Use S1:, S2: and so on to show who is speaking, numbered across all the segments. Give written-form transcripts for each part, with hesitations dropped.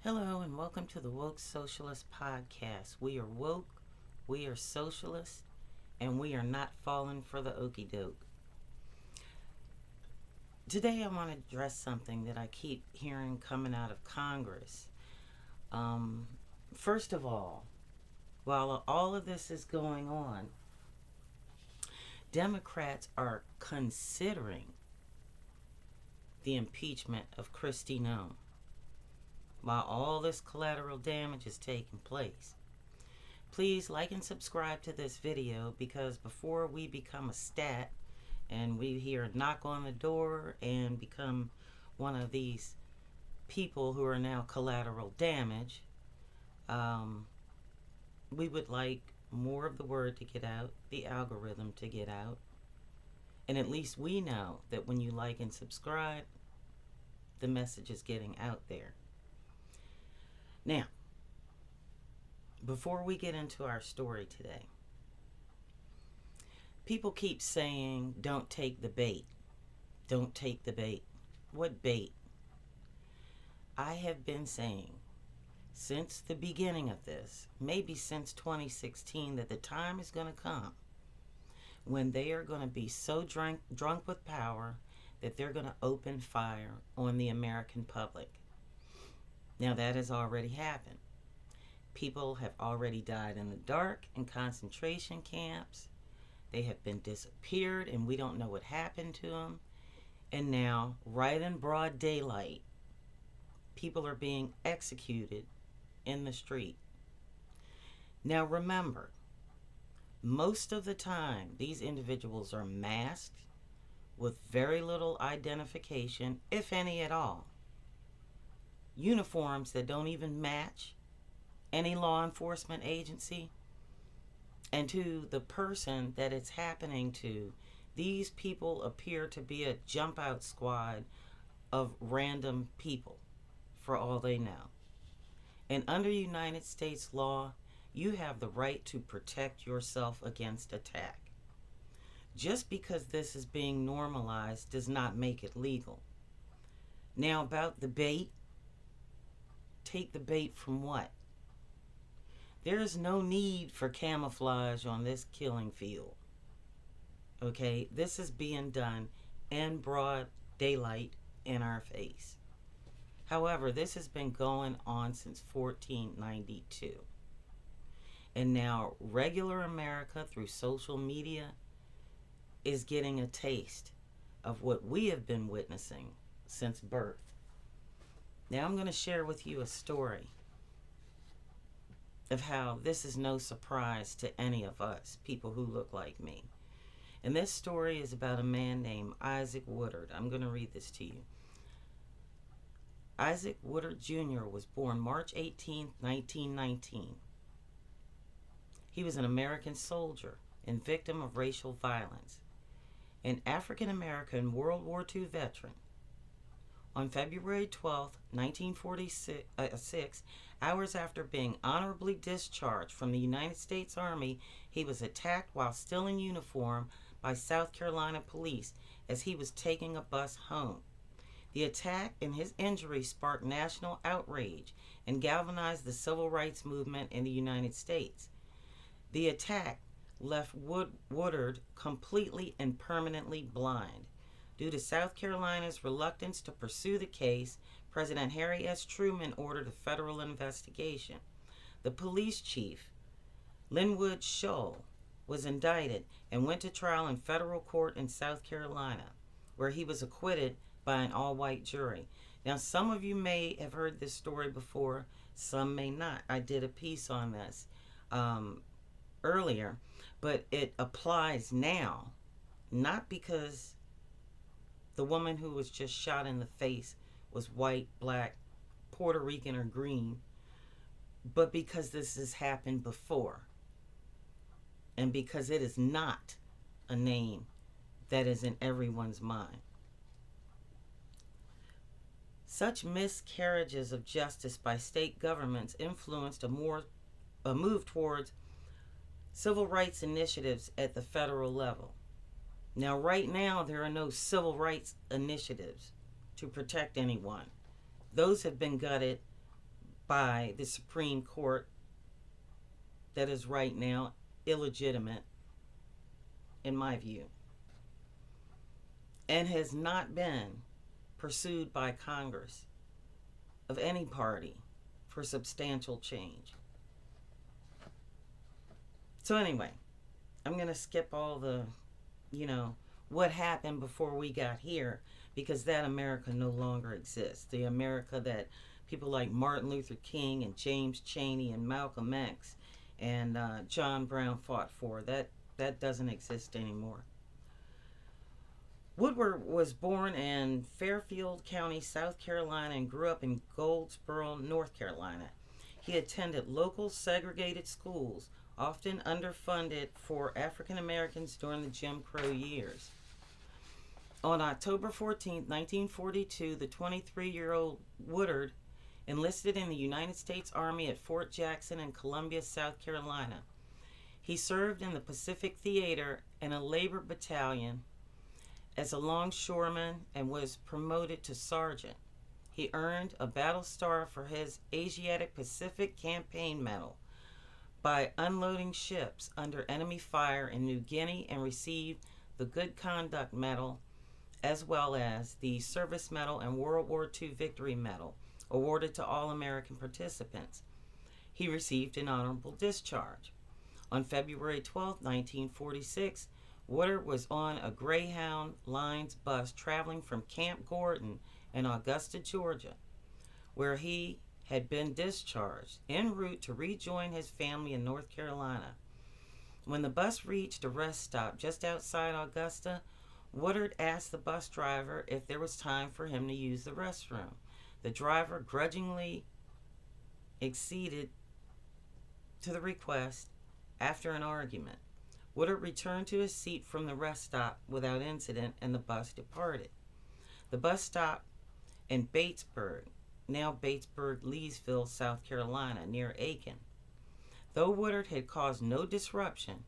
S1: Hello and welcome to the Woke Socialist Podcast. We are woke, we are socialist, and we are not falling for the okie doke. Today I want to address something that I keep hearing coming out of Congress. First of all, while all of this is going on, Democrats are considering the impeachment of Kristi Noem while all this collateral damage is taking place. Please like and subscribe to this video, because before we become a stat and we hear a knock on the door and become one of these people who are now collateral damage, we would like more of the word to get out, the algorithm to get out, and at least we know that when you like and subscribe, the message is getting out there. Now, before we get into our story today, people keep saying, don't take the bait. Don't take the bait. What bait? I have been saying since the beginning of this, maybe since 2016, that the time is going to come when they are going to be so drunk with power that they're going to open fire on the American public. Now, that has already happened. People have already died in the dark in concentration camps. They have been disappeared and we don't know what happened to them. And now, right in broad daylight, people are being executed in the street. Now remember, most of the time these individuals are masked with very little identification, if any at all. Uniforms that don't even match any law enforcement agency. And to the person that it's happening to, these people appear to be a jump out squad of random people, for all they know. And under United States law, you have the right to protect yourself against attack. Just because this is being normalized does not make it legal. Now, about the bait, take the bait from what? There is no need for camouflage on this killing field. Okay, this is being done in broad daylight in our face. However, this has been going on since 1492. And now regular America, through social media, is getting a taste of what we have been witnessing since birth. Now I'm going to share with you a story of how this is no surprise to any of us, people who look like me. And this story is about a man named Isaac Woodard. I'm going to read this to you. Isaac Woodard Jr. was born March 18, 1919. He was an American soldier and victim of racial violence, an African-American World War II veteran. On February 12, 1946, hours after being honorably discharged from the United States Army, he was attacked while still in uniform by South Carolina police as he was taking a bus home. The attack and his injury sparked national outrage and galvanized the civil rights movement in the United States. The attack left Woodard completely and permanently blind. Due to South Carolina's reluctance to pursue the case, President Harry S. Truman ordered a federal investigation. The police chief, Linwood Shull, was indicted and went to trial in federal court in South Carolina, where he was acquitted by an all-white jury. Now, some of you may have heard this story before, some may not. I did a piece on this earlier, but it applies now, not because the woman who was just shot in the face was white, black, Puerto Rican, or green, but because this has happened before, and because it is not a name that is in everyone's mind. Such miscarriages of justice by state governments influenced a move towards civil rights initiatives at the federal level. Now, right now, there are no civil rights initiatives to protect anyone. Those have been gutted by the Supreme Court that is right now illegitimate, in my view, and has not been pursued by Congress of any party for substantial change. So anyway, I'm going to skip all the, what happened before we got here, because that America no longer exists. The America that people like Martin Luther King and James Chaney and Malcolm X and John Brown fought for, that doesn't exist anymore. Woodward was born in Fairfield County, South Carolina, and grew up in Goldsboro, North Carolina. He attended local segregated schools, often underfunded for African Americans during the Jim Crow years. On October 14, 1942, the 23-year-old Woodward enlisted in the United States Army at Fort Jackson in Columbia, South Carolina. He served in the Pacific Theater and a labor battalion as a longshoreman and was promoted to sergeant. He earned a battle star for his Asiatic Pacific Campaign Medal by unloading ships under enemy fire in New Guinea, and received the Good Conduct Medal as well as the Service Medal and World War II Victory Medal awarded to all American participants. He received an honorable discharge. On February 12, 1946, Woodward was on a Greyhound Lines bus traveling from Camp Gordon in Augusta, Georgia, where he had been discharged, en route to rejoin his family in North Carolina. When the bus reached a rest stop just outside Augusta, Woodward asked the bus driver if there was time for him to use the restroom. The driver grudgingly acceded to the request. After an argument, Woodward returned to his seat from the rest stop without incident, and the bus departed. The bus stopped in Batesburg, now Batesburg-Leesville, South Carolina, near Aiken. Though Woodward had caused no disruption,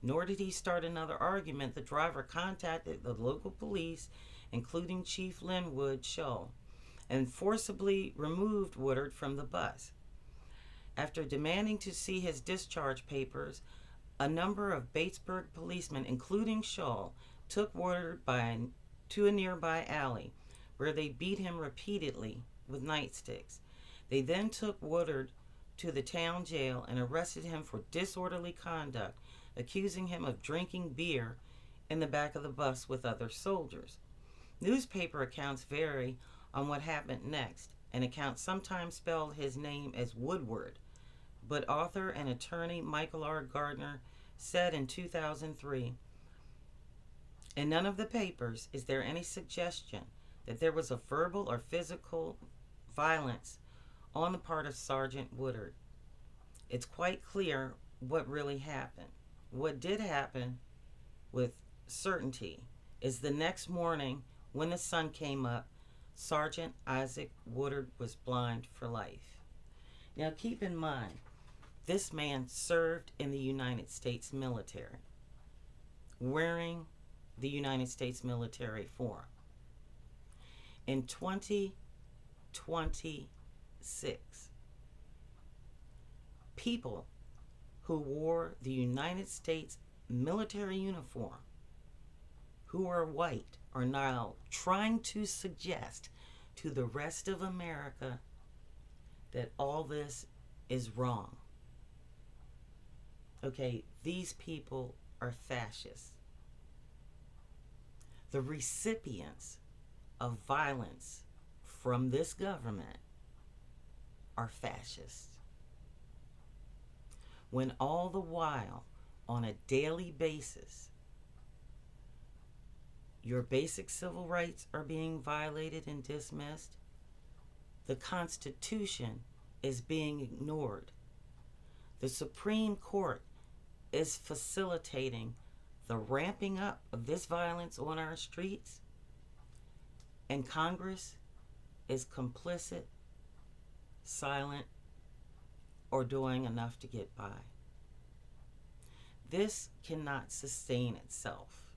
S1: nor did he start another argument, the driver contacted the local police, including Chief Linwood Shull, and forcibly removed Woodward from the bus. After demanding to see his discharge papers, a number of Batesburg policemen, including Shull, took Woodward to a nearby alley, where they beat him repeatedly with nightsticks. They then took Woodward to the town jail and arrested him for disorderly conduct, accusing him of drinking beer in the back of the bus with other soldiers. Newspaper accounts vary on what happened next. An account sometimes spelled his name as Woodward, but author and attorney Michael R. Gardner said in 2003, "In none of the papers is there any suggestion that there was a verbal or physical violence on the part of Sergeant Woodward. It's quite clear what really happened. What did happen with certainty is the next morning when the sun came up, Sergeant Isaac Woodward was blind for life." Now keep in mind, this man served in the United States military, wearing the United States military form. In 2026, people who wore the United States military uniform, who are white, are now trying to suggest to the rest of America that all this is wrong. Okay, these people are fascists. The recipients of violence from this government are fascists. When all the while, on a daily basis, your basic civil rights are being violated and dismissed, the Constitution is being ignored, the Supreme Court is facilitating the ramping up of this violence on our streets, and Congress is complicit, silent, or doing enough to get by. This cannot sustain itself,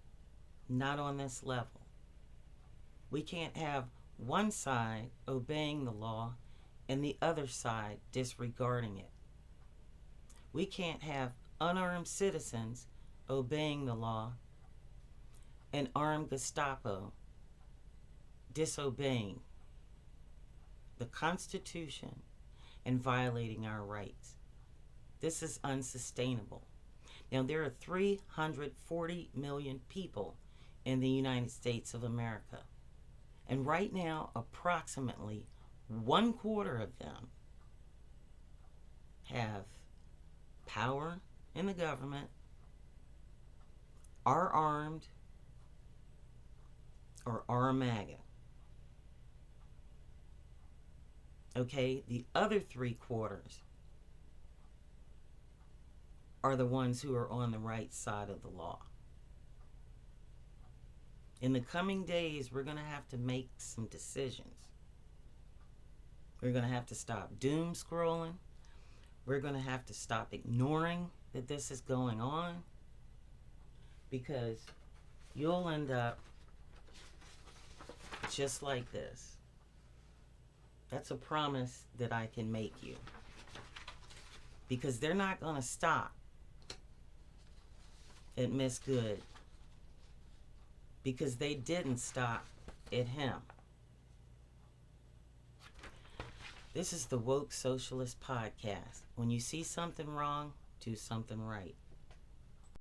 S1: not on this level. We can't have one side obeying the law and the other side disregarding it. We can't have unarmed citizens obeying the law and armed Gestapo disobeying the Constitution and violating our rights. This is unsustainable. Now, there are 340 million people in the United States of America. And right now, approximately 1/4 of them have power in the government, are armed, or are MAGA. Okay, the other 3/4 are the ones who are on the right side of the law. In the coming days, we're going to have to make some decisions. We're going to have to stop doom scrolling. We're going to have to stop ignoring that this is going on, because you'll end up just like this. That's a promise that I can make you, because they're not going to stop at Miss Good, because they didn't stop at him. This is the Woke Socialist Podcast. When you see something wrong, do something right.